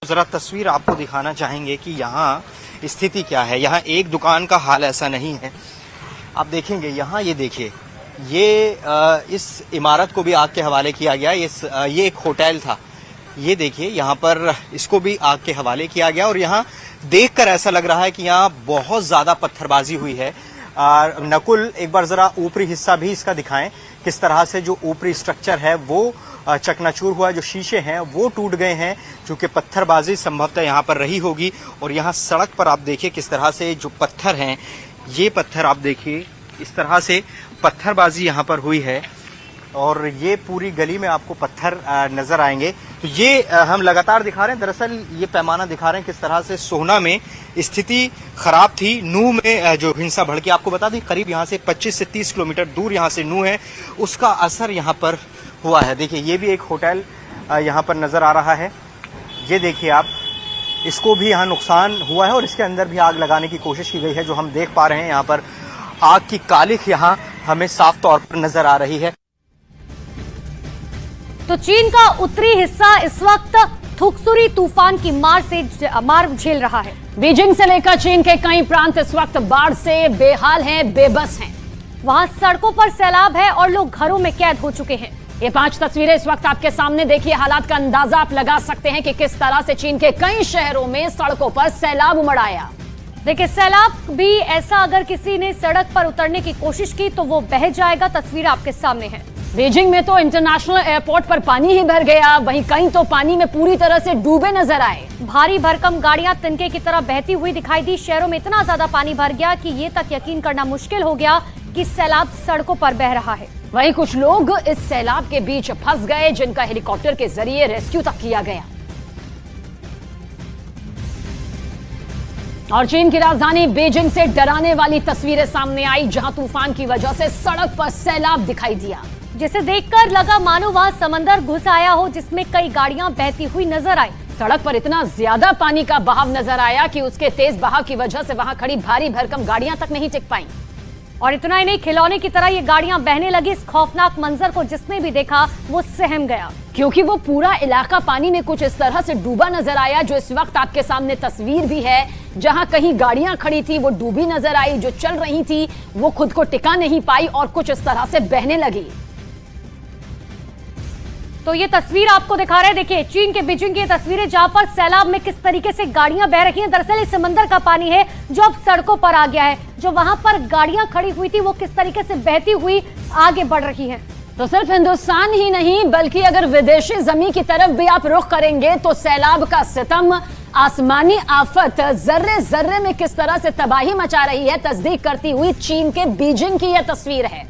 जरा तस्वीर आपको दिखाना चाहेंगे कि यहाँ स्थिति क्या है। यहाँ एक दुकान का हाल ऐसा नहीं है। आप देखेंगे यहाँ, ये देखिए, ये इस इमारत को भी आग के हवाले किया गया। ये एक होटल था। ये देखिए, यहाँ पर इसको भी आग के हवाले किया गया और यहाँ देखकर ऐसा लग रहा है कि यहाँ बहुत ज्यादा पत्थरबाजी हुई है। नकुल, एक बार जरा ऊपरी हिस्सा भी इसका दिखाएं, किस तरह से जो ऊपरी स्ट्रक्चर है वो चकनाचूर हुआ, जो शीशे हैं वो टूट गए हैं, क्योंकि पत्थरबाजी संभवतः यहाँ पर रही होगी। और यहाँ सड़क पर आप देखिए किस तरह से जो पत्थर हैं, ये पत्थर आप देखिए, इस तरह से पत्थरबाजी यहाँ पर हुई है और ये पूरी गली में आपको पत्थर नजर आएंगे। तो ये हम लगातार दिखा रहे हैं, दरअसल ये पैमाना दिखा रहे हैं किस तरह से सोहना में स्थिति खराब थी। नूह में जो हिंसा भड़की, आपको बता दें करीब यहाँ से 25 से 30 किलोमीटर दूर यहाँ से नूह है, उसका असर यहाँ पर हुआ है। देखिए, ये भी एक होटल यहाँ पर नजर आ रहा है। ये देखिए आप, इसको भी यहाँ नुकसान हुआ है और इसके अंदर भी आग लगाने की कोशिश की गई है। जो हम देख पा रहे हैं यहाँ पर आग की कालिख यहाँ हमें साफ तौर पर नजर आ रही है। तो चीन का उत्तरी हिस्सा इस वक्त थुकसुरी तूफान की मार झेल रहा है। बीजिंग से लेकर चीन के कई प्रांत इस वक्त बाढ़ से बेहाल हैं, बेबस हैं। वहां सड़कों पर सैलाब है और लोग घरों में कैद हो चुके हैं। ये 5 तस्वीरें इस वक्त आपके सामने देखिए। हालात का अंदाजा आप लगा सकते हैं कि किस तरह से चीन के कई शहरों में सड़कों पर सैलाब उमड़ आया। देखिए, सैलाब भी ऐसा, अगर किसी ने सड़क पर उतरने की कोशिश की तो वो बह जाएगा। तस्वीर आपके सामने है। बीजिंग में तो इंटरनेशनल एयरपोर्ट पर पानी ही भर गया, वहीं कहीं तो पानी में पूरी तरह से डूबे नजर आए। भारी भरकम गाड़ियां तिनके की तरह बहती हुई दिखाई दी। शहरों में इतना ज्यादा पानी भर गया कि ये तक यकीन करना मुश्किल हो गया कि सैलाब सड़कों पर बह रहा है। वहीं कुछ लोग इस सैलाब के बीच फंस गए, जिनका हेलीकॉप्टर के जरिए रेस्क्यू तक किया गया। और चीन की राजधानी बीजिंग से डराने वाली तस्वीरें सामने आई, जहां तूफान की वजह से सड़क पर सैलाब दिखाई दिया, जिसे देखकर लगा मानो वहां समंदर घुस आया हो, जिसमें कई गाड़ियां बहती हुई नजर आई। सड़क पर इतना ज्यादा पानी का बहाव नजर आया कि उसके तेज बहाव की वजह से वहां खड़ी भारी भरकम गाड़ियां तक नहीं टिक पाई। और इतना ही नहीं, खिलौने की तरह ये गाड़ियां बहने लगी। इस खौफनाक मंजर को जिसने भी देखा वो सहम गया, क्योंकि वो पूरा इलाका पानी में कुछ इस तरह से डूबा नजर आया। जो इस वक्त आपके सामने तस्वीर भी है, जहां कहीं गाड़ियां खड़ी थी वो डूबी नजर आई, जो चल रही थी वो खुद को टिका नहीं पाई और कुछ इस तरह से बहने लगी। तो ये तस्वीर आपको दिखा रहे हैं। देखिए, चीन के बीजिंग की ये तस्वीरें, जहां पर सैलाब में किस तरीके से गाड़ियां बह रही हैं। दरअसल ये समंदर का पानी है जो अब सड़कों पर आ गया है। जो वहां पर गाड़ियां खड़ी हुई थी वो किस तरीके से बहती हुई आगे बढ़ रही हैं। तो सिर्फ हिंदुस्तान ही नहीं, बल्कि अगर विदेशी जमीन की तरफ भी आप रुख करेंगे तो सैलाब का सितम, आसमानी आफत जर्रे जर्रे में किस तरह से तबाही मचा रही है, तस्दीक करती हुई चीन के बीजिंग की यह तस्वीर है।